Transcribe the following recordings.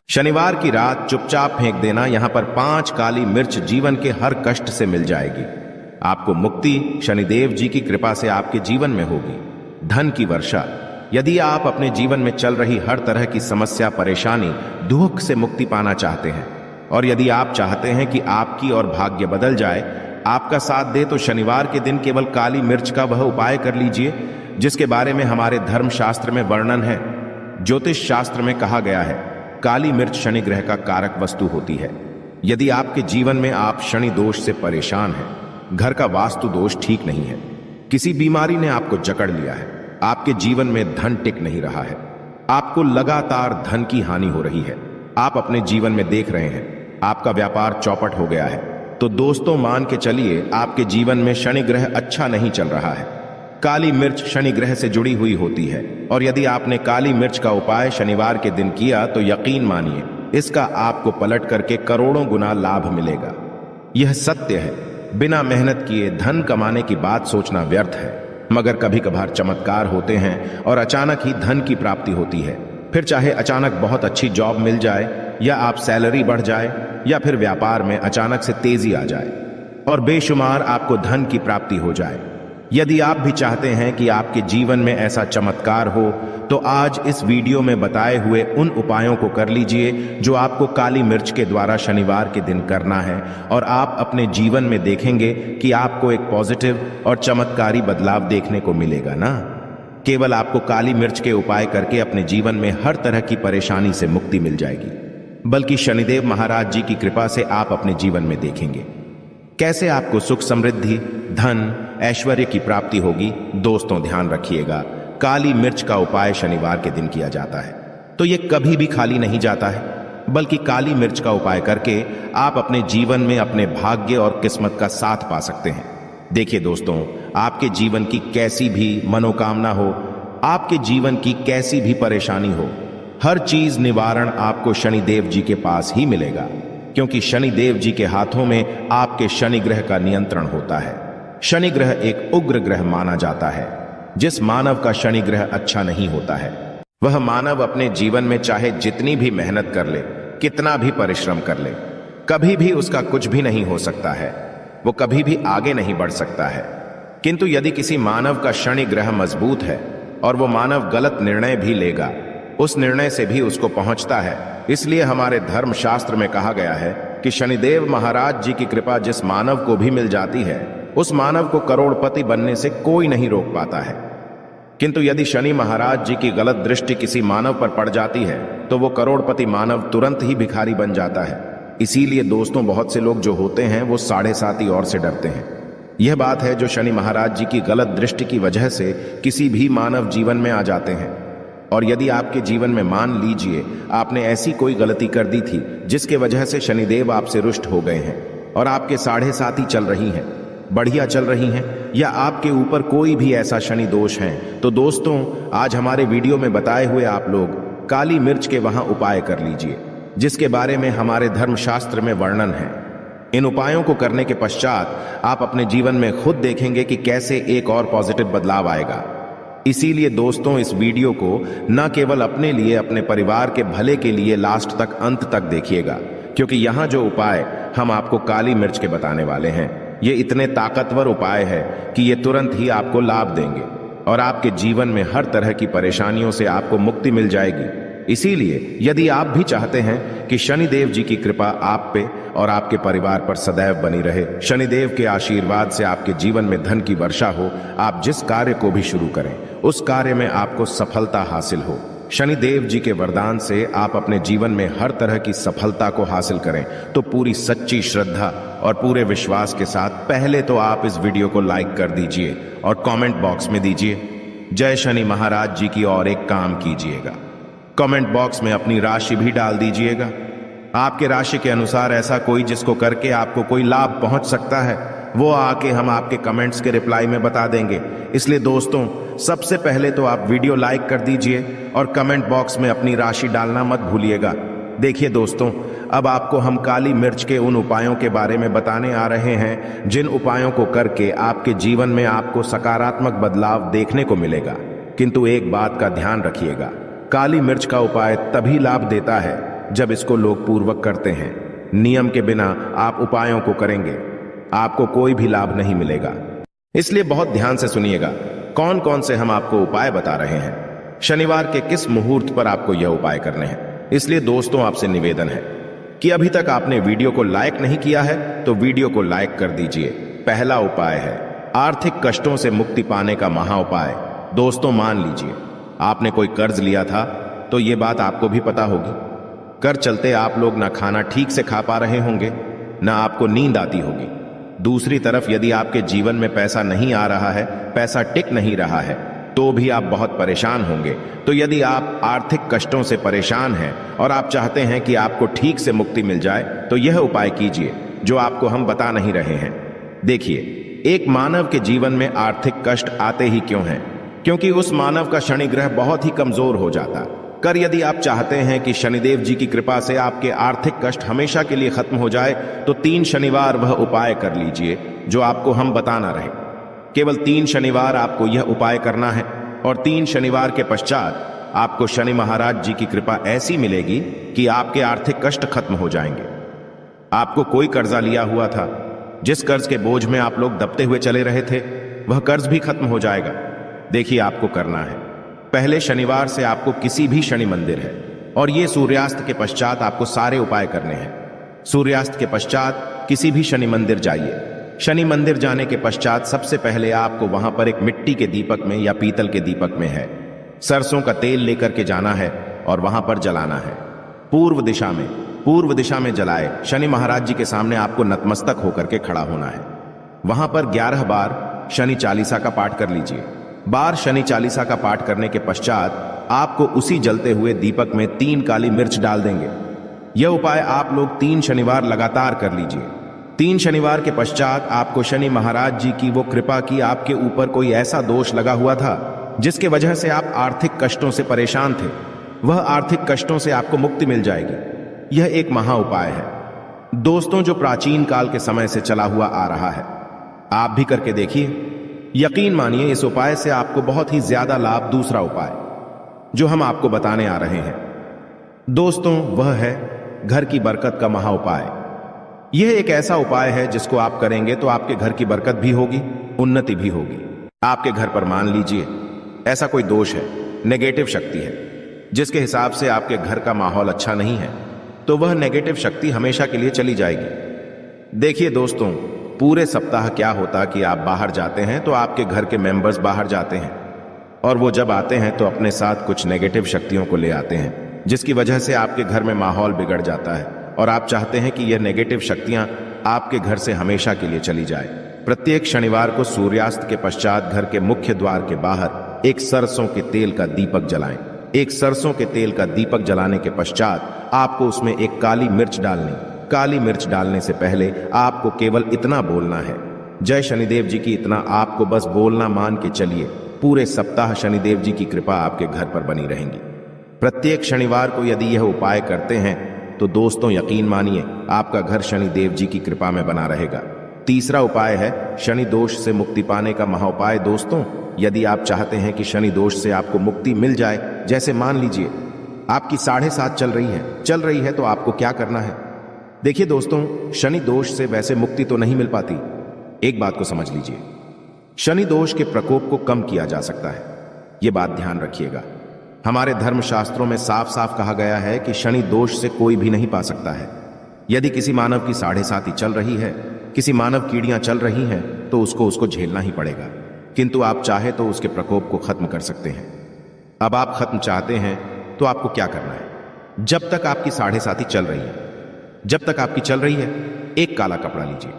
शनिवार की रात चुपचाप फेंक देना। यहां पर 5 काली मिर्च जीवन के हर कष्ट से मिल जाएगी। आपको मुक्ति शनिदेव जी की कृपा से आपके जीवन में होगी। धन की वर्षा। यदि आप अपने जीवन में चल रही हर तरह की समस्या, परेशानी, दुख से मुक्ति पाना चाहते हैं और यदि आप चाहते हैं कि आपकी और भाग्य बदल जाए, आपका साथ दे, तो शनिवार के दिन केवल काली मिर्च का वह उपाय कर लीजिए जिसके बारे में हमारे धर्म शास्त्र में वर्णन है। ज्योतिष शास्त्र में कहा गया है, काली मिर्च शनि ग्रह का कारक वस्तु होती है। यदि आपके जीवन में आप शनि दोष से परेशान हैं, घर का वास्तु दोष ठीक नहीं है, किसी बीमारी ने आपको जकड़ लिया है, आपके जीवन में धन टिक नहीं रहा है, आपको लगातार धन की हानि हो रही है, आप अपने जीवन में देख रहे हैं आपका व्यापार चौपट हो गया है, तो दोस्तों मान के चलिए आपके जीवन में शनि ग्रह अच्छा नहीं चल रहा है। काली मिर्च शनि ग्रह से जुड़ी हुई होती है और यदि आपने काली मिर्च का उपाय शनिवार के दिन किया तो यकीन मानिए इसका आपको पलट करके करोड़ों गुना लाभ मिलेगा। यह सत्य है। बिना मेहनत किए धन कमाने की बात सोचना व्यर्थ है, मगर कभी कभार चमत्कार होते हैं और अचानक ही धन की प्राप्ति होती है। फिर चाहे अचानक बहुत अच्छी जॉब मिल जाए या आप सैलरी बढ़ जाए या फिर व्यापार में अचानक से तेजी आ जाए और बेशुमार आपको धन की प्राप्ति हो जाए। यदि आप भी चाहते हैं कि आपके जीवन में ऐसा चमत्कार हो तो आज इस वीडियो में बताए हुए उन उपायों को कर लीजिए जो आपको काली मिर्च के द्वारा शनिवार के दिन करना है और आप अपने जीवन में देखेंगे कि आपको एक पॉजिटिव और चमत्कारी बदलाव देखने को मिलेगा ना। केवल आपको काली मिर्च के उपाय करके अपने जीवन में हर तरह की परेशानी से मुक्ति मिल जाएगी, बल्कि शनिदेव महाराज जी की कृपा से आप अपने जीवन में देखेंगे कैसे आपको सुख, समृद्धि, धन, ऐश्वर्य की प्राप्ति होगी। दोस्तों ध्यान रखिएगा, काली मिर्च का उपाय शनिवार के दिन किया जाता है तो यह कभी भी खाली नहीं जाता है, बल्कि काली मिर्च का उपाय करके आप अपने जीवन में अपने भाग्य और किस्मत का साथ पा सकते हैं। देखिए दोस्तों, आपके जीवन की कैसी भी मनोकामना हो, आपके जीवन की कैसी भी परेशानी हो, हर चीज निवारण आपको शनिदेव जी के पास ही मिलेगा, क्योंकि शनिदेव जी के हाथों में आपके शनि ग्रह का नियंत्रण होता है। शनि ग्रह एक उग्र ग्रह माना जाता है। जिस मानव का शनि ग्रह अच्छा नहीं होता है वह मानव अपने जीवन में चाहे जितनी भी मेहनत कर ले, कितना भी परिश्रम कर ले, कभी भी उसका कुछ भी नहीं हो सकता है, वो कभी भी आगे नहीं बढ़ सकता है। किंतु यदि किसी मानव का शनि ग्रह मजबूत है और वो मानव गलत निर्णय भी लेगा, उस निर्णय से भी उसको पहुंचता है। इसलिए हमारे धर्म शास्त्र में कहा गया है कि शनिदेव महाराज जी की कृपा जिस मानव को भी मिल जाती है, उस मानव को करोड़पति बनने से कोई नहीं रोक पाता है। किंतु यदि शनि महाराज जी की गलत दृष्टि किसी मानव पर पड़ जाती है तो वो करोड़पति मानव तुरंत ही भिखारी बन जाता है। इसीलिए दोस्तों, बहुत से लोग जो होते हैं वो 7.5 और से डरते हैं। यह बात है जो शनि महाराज जी की गलत दृष्टि की वजह से किसी भी मानव जीवन में आ जाते हैं। और यदि आपके जीवन में मान लीजिए आपने ऐसी कोई गलती कर दी थी जिसके वजह से शनिदेव आपसे रुष्ट हो गए हैं और आपके 7.5 चल रही हैं, बढ़िया चल रही हैं, या आपके ऊपर कोई भी ऐसा शनि दोष है, तो दोस्तों आज हमारे वीडियो में बताए हुए आप लोग काली मिर्च के वहां उपाय कर लीजिए जिसके बारे में हमारे धर्मशास्त्र में वर्णन है। इन उपायों को करने के पश्चात आप अपने जीवन में खुद देखेंगे कि कैसे एक और पॉजिटिव बदलाव आएगा। इसीलिए दोस्तों, इस वीडियो को न केवल अपने लिए, अपने परिवार के भले के लिए लास्ट तक, अंत तक देखिएगा, क्योंकि यहाँ जो उपाय हम आपको काली मिर्च के बताने वाले हैं ये इतने ताकतवर उपाय है कि ये तुरंत ही आपको लाभ देंगे और आपके जीवन में हर तरह की परेशानियों से आपको मुक्ति मिल जाएगी। इसीलिए यदि आप भी चाहते हैं कि शनिदेव जी की कृपा आप पे और आपके परिवार पर सदैव बनी रहे, शनिदेव के आशीर्वाद से आपके जीवन में धन की वर्षा हो, आप जिस कार्य को भी शुरू करें उस कार्य में आपको सफलता हासिल हो, शनिदेव जी के वरदान से आप अपने जीवन में हर तरह की सफलता को हासिल करें, तो पूरी सच्ची श्रद्धा और पूरे विश्वास के साथ पहले तो आप इस वीडियो को लाइक कर दीजिए और कमेंट बॉक्स में दीजिए जय शनि महाराज जी की, और एक काम कीजिएगा, कमेंट बॉक्स में अपनी राशि भी डाल दीजिएगा। आपके राशि के अनुसार ऐसा कोई जिसको करके आपको कोई लाभ पहुंच सकता है, वो आके हम आपके कमेंट्स के रिप्लाई में बता देंगे। इसलिए दोस्तों, सबसे पहले तो आप वीडियो लाइक कर दीजिए और कमेंट बॉक्स में अपनी राशि डालना मत भूलिएगा। देखिए दोस्तों, अब आपको हम काली मिर्च के उन उपायों के बारे में बताने आ रहे हैं जिन उपायों को करके आपके जीवन में आपको सकारात्मक बदलाव देखने को मिलेगा। किंतु एक बात का ध्यान रखिएगा, काली मिर्च का उपाय तभी लाभ देता है जब इसको लोग पूर्वक करते हैं। नियम के बिना आप उपायों को करेंगे, आपको कोई भी लाभ नहीं मिलेगा। इसलिए बहुत ध्यान से सुनिएगा कौन कौन से हम आपको उपाय बता रहे हैं, शनिवार के किस मुहूर्त पर आपको यह उपाय करने हैं। इसलिए दोस्तों आपसे निवेदन है कि अभी तक आपने वीडियो को लाइक नहीं किया है तो वीडियो को लाइक कर दीजिए। पहला उपाय है आर्थिक कष्टों से मुक्ति पाने का महा उपाय। दोस्तों मान लीजिए आपने कोई कर्ज लिया था तो ये बात आपको भी पता होगी। कर्ज चलते आप लोग ना खाना ठीक से खा पा रहे होंगे, ना आपको नींद आती होगी। दूसरी तरफ यदि आपके जीवन में पैसा नहीं आ रहा है, पैसा टिक नहीं रहा है, तो भी आप बहुत परेशान होंगे। तो यदि आप आर्थिक कष्टों से परेशान हैं और आप चाहते हैं कि आपको ठीक से मुक्ति मिल जाए तो यह उपाय कीजिए जो आपको हम बता नहीं रहे हैं। देखिए, एक मानव के जीवन में आर्थिक कष्ट आते ही क्यों हैं? क्योंकि उस मानव का शनि ग्रह बहुत ही कमजोर हो जाता। कर यदि आप चाहते हैं कि शनिदेव जी की कृपा से आपके आर्थिक कष्ट हमेशा के लिए खत्म हो जाए तो 3 शनिवार वह उपाय कर लीजिए जो आपको हम बताना रहे। केवल 3 शनिवार आपको यह उपाय करना है और 3 शनिवार के पश्चात आपको शनि महाराज जी की कृपा ऐसी मिलेगी कि आपके आर्थिक कष्ट खत्म हो जाएंगे। आपको कोई कर्जा लिया हुआ था, जिस कर्ज के बोझ में आप लोग दबते हुए चले रहे थे, वह कर्ज भी खत्म हो जाएगा। देखिए, आपको करना है पहले शनिवार से आपको किसी भी शनि मंदिर है और ये सूर्यास्त के पश्चात आपको सारे उपाय करने हैं। सूर्यास्त के पश्चात किसी भी शनि मंदिर जाइए। शनि मंदिर जाने के पश्चात सबसे पहले आपको वहां पर एक मिट्टी के दीपक में या पीतल के दीपक में है सरसों का तेल लेकर के जाना है और वहां पर जलाना है। पूर्व दिशा में जलाए शनि महाराज जी के सामने आपको नतमस्तक होकर के खड़ा होना है। वहां पर 11 बार शनि चालीसा का पाठ कर लीजिए। शनि चालीसा का पाठ करने के पश्चात आपको उसी जलते हुए दीपक में 3 काली मिर्च डाल देंगे। यह उपाय आप लोग 3 शनिवार लगातार कर लीजिए। 3 शनिवार के पश्चात आपको शनि महाराज जी की वो कृपा की आपके ऊपर कोई ऐसा दोष लगा हुआ था जिसके वजह से आप आर्थिक कष्टों से परेशान थे, वह आर्थिक कष्टों से आपको मुक्ति मिल जाएगी। यह एक महा उपाय है दोस्तों, जो प्राचीन काल के समय से चला हुआ आ रहा है। आप भी करके देखिए, यकीन मानिए इस उपाय से आपको बहुत ही ज्यादा लाभ। दूसरा उपाय जो हम आपको बताने आ रहे हैं दोस्तों, वह है घर की बरकत का महा उपाय। यह एक ऐसा उपाय है जिसको आप करेंगे तो आपके घर की बरकत भी होगी, उन्नति भी होगी। आपके घर पर मान लीजिए ऐसा कोई दोष है, नेगेटिव शक्ति है, जिसके हिसाब से आपके घर का माहौल अच्छा नहीं है, तो वह नेगेटिव शक्ति हमेशा के लिए चली जाएगी। देखिए दोस्तों, पूरे सप्ताह क्या होता कि आप बाहर जाते हैं तो आपके घर के मेंबर्स बाहर जाते हैं और वो जब आते हैं तो अपने साथ कुछ नेगेटिव शक्तियों को ले आते हैं, जिसकी वजह से आपके घर में माहौल बिगड़ जाता है और आप चाहते हैं कि यह नेगेटिव शक्तियां आपके घर से हमेशा के लिए चली जाए। प्रत्येक शनिवार को सूर्यास्त के पश्चात घर के मुख्य द्वार के बाहर एक सरसों के तेल का दीपक जलाएं। एक सरसों के तेल का दीपक जलाने के पश्चात आपको उसमें एक काली मिर्च डालनी। काली मिर्च डालने से पहले आपको केवल इतना बोलना है, जय शनिदेव जी की। इतना आपको बस बोलना, मान के चलिए पूरे सप्ताह शनिदेव जी की कृपा आपके घर पर बनी रहेंगी। प्रत्येक शनिवार को यदि यह उपाय करते हैं तो दोस्तों यकीन मानिए आपका घर शनिदेव जी की कृपा में बना रहेगा। तीसरा उपाय है शनि दोष से मुक्ति पाने का महा उपाय। दोस्तों, यदि आप चाहते हैं कि शनि दोष से आपको मुक्ति मिल जाए, जैसे मान लीजिए आपकी 7.5 चल रही है तो आपको क्या करना है? देखिए दोस्तों, शनि दोष से वैसे मुक्ति तो नहीं मिल पाती। एक बात को समझ लीजिए, शनि दोष के प्रकोप को कम किया जा सकता है। यह बात ध्यान रखिएगा। हमारे धर्मशास्त्रों में साफ साफ कहा गया है कि शनि दोष से कोई भी नहीं पा सकता है। यदि किसी मानव की 7.5 चल रही है, किसी मानव कीड़ियां चल रही हैं, तो उसको झेलना ही पड़ेगा। किंतु आप चाहे तो उसके प्रकोप को खत्म कर सकते हैं। अब आप खत्म चाहते हैं तो आपको क्या करना है? जब तक आपकी 7.5 चल रही है, जब तक आपकी चल रही है, एक काला कपड़ा लीजिए।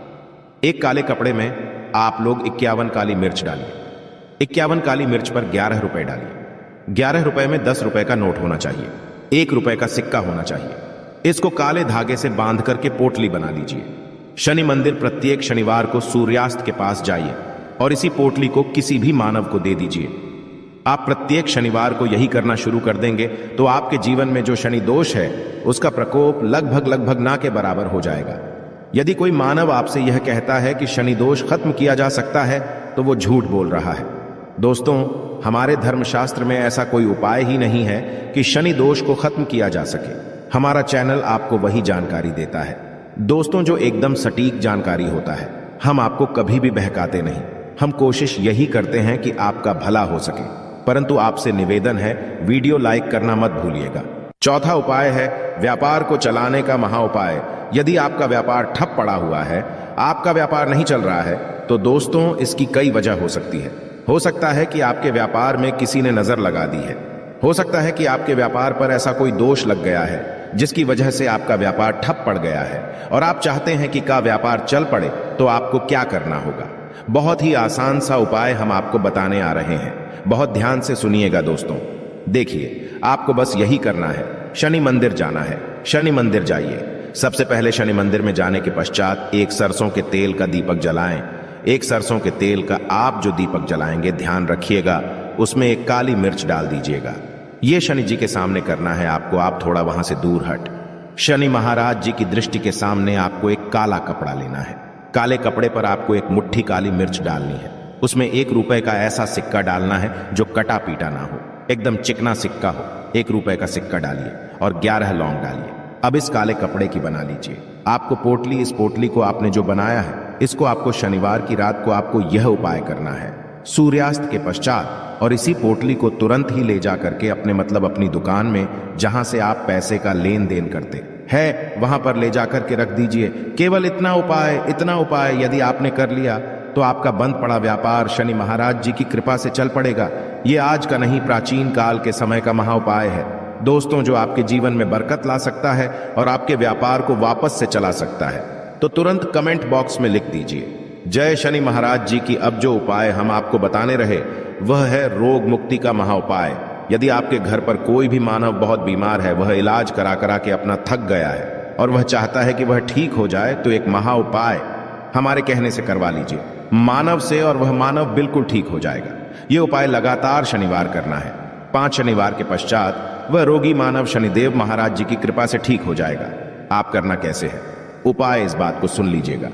एक काले कपड़े में आप लोग 51 काली मिर्च डालिए। 51 काली मिर्च पर 11 रुपए डालिए। 11 रुपए में 10 रुपए का नोट होना चाहिए, 1 रुपए का सिक्का होना चाहिए। इसको काले धागे से बांध करके पोटली बना लीजिए। शनि मंदिर प्रत्येक शनिवार को सूर्यास्त के पास जाइए और इसी पोटली को किसी भी मानव को दे दीजिए। आप प्रत्येक शनिवार को यही करना शुरू कर देंगे तो आपके जीवन में जो शनि दोष है उसका प्रकोप लगभग ना के बराबर हो जाएगा। यदि कोई मानव आपसे यह कहता है कि शनि दोष खत्म किया जा सकता है तो वो झूठ बोल रहा है। दोस्तों, हमारे धर्मशास्त्र में ऐसा कोई उपाय ही नहीं है कि शनि दोष को खत्म किया जा सके। हमारा चैनल आपको वही जानकारी देता है दोस्तों जो एकदम सटीक जानकारी होता है। हम आपको कभी भी बहकाते नहीं। हम कोशिश यही करते हैं कि आपका भला हो सके, परंतु आपसे निवेदन है वीडियो लाइक करना मत भूलिएगा। चौथा उपाय है व्यापार को चलाने का महा उपाय। यदि आपका व्यापार ठप पड़ा हुआ है, आपका व्यापार नहीं चल रहा है, तो दोस्तों इसकी कई वजह हो सकती है। हो सकता है कि आपके व्यापार में किसी ने नजर लगा दी है। हो सकता है कि आपके व्यापार पर ऐसा कोई दोष लग गया है जिसकी वजह से आपका व्यापार ठप पड़ गया है और आप चाहते हैं कि का व्यापार चल पड़े, तो आपको क्या करना होगा। बहुत ही आसान सा उपाय हम आपको बताने आ रहे हैं। बहुत ध्यान से सुनिएगा दोस्तों। देखिए, आपको बस यही करना है, शनि मंदिर जाना है। शनि मंदिर जाइए। सबसे पहले शनि मंदिर में जाने के पश्चात एक सरसों के तेल का दीपक जलाएं। एक सरसों के तेल का आप जो दीपक जलाएंगे, ध्यान रखिएगा उसमें एक काली मिर्च डाल दीजिएगा। यह शनि जी के सामने करना है आपको। आप थोड़ा वहां से दूर हट। शनि महाराज जी की दृष्टि के सामने आपको एक काला कपड़ा लेना है। काले कपड़े पर आपको एक मुट्ठी काली मिर्च डालनी है। उसमें 1 रुपए का ऐसा सिक्का डालना है जो कटा पीटा ना हो, एकदम चिकना सिक्का हो। 1 रुपए का सिक्का डालिए और 11 लौंग डालिए। अब इस काले कपड़े की बना लीजिए आपको पोटली। इस पोटली को आपने जो बनाया है, इसको आपको शनिवार की रात को आपको यह उपाय करना है सूर्यास्त के पश्चात, और इसी पोटली को तुरंत ही ले जा करके अपनी दुकान में, जहां से आप पैसे का लेन देन करते हैं, वहां पर ले जाकर के रख दीजिए। केवल इतना उपाय यदि आपने कर लिया तो आपका बंद पड़ा व्यापार शनि महाराज जी की कृपा से चल पड़ेगा। ये आज का नहीं, प्राचीन काल के समय का महा उपाय है दोस्तों, जो आपके जीवन में बरकत ला सकता है और आपके व्यापार को वापस से चला सकता है। तो तुरंत कमेंट बॉक्स में लिख दीजिए जय शनि महाराज जी की। अब जो उपाय हम आपको बताने रहे वह है रोग मुक्ति का महा उपाय। यदि आपके घर पर कोई भी मानव बहुत बीमार है, वह इलाज करा करा के अपना थक गया है और वह चाहता है कि वह ठीक हो जाए, तो एक महा उपाय हमारे कहने से करवा लीजिए मानव से, और वह मानव बिल्कुल ठीक हो जाएगा। यह उपाय लगातार शनिवार करना है। 5 शनिवार के पश्चात वह रोगी मानव शनिदेव महाराज जी की कृपा से ठीक हो जाएगा। आप करना कैसे है उपाय, इस बात को सुन लीजिएगा।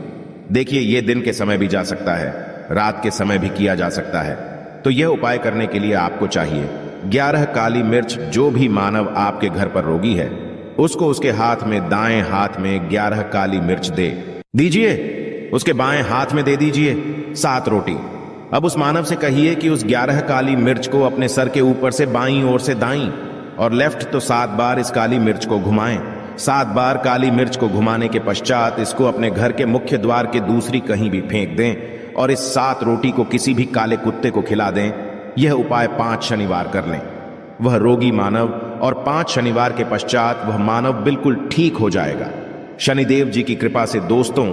देखिए, यह दिन के समय भी जा सकता है, रात के समय भी किया जा सकता है। तो यह उपाय करने के लिए आपको चाहिए 11 काली मिर्च। जो भी मानव आपके घर पर रोगी है, उसको उसके हाथ में, दाएं हाथ में 11 काली मिर्च दे दीजिए। उसके बाएं हाथ में दे दीजिए 7 रोटी। अब उस मानव से कहिए कि उस 11 काली मिर्च को अपने सर के ऊपर से बाईं ओर से दाईं और लेफ्ट तो 7 बार इस काली मिर्च को घुमाएं। 7 बार काली मिर्च को घुमाने के पश्चात इसको अपने घर के मुख्य द्वार के दूसरी कहीं भी फेंक दें और इस 7 रोटी को किसी भी काले कुत्ते को खिला दें। यह उपाय 5 शनिवार कर लें। वह रोगी मानव, और 5 शनिवार के पश्चात वह मानव बिल्कुल ठीक हो जाएगा। शनिदेव जी की कृपा से दोस्तों,